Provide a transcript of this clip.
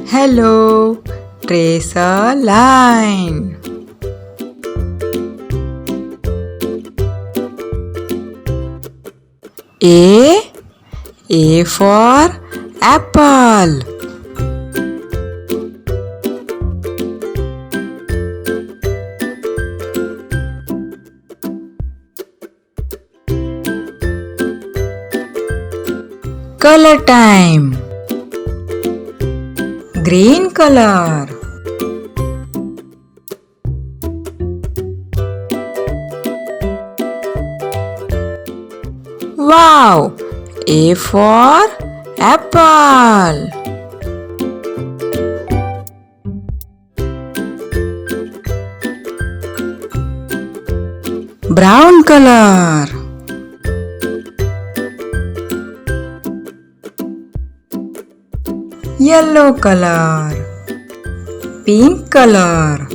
Hello, trace a line. A for apple. Color time. Green color. Wow! A for apple. Brown color. Yellow color. Pink color.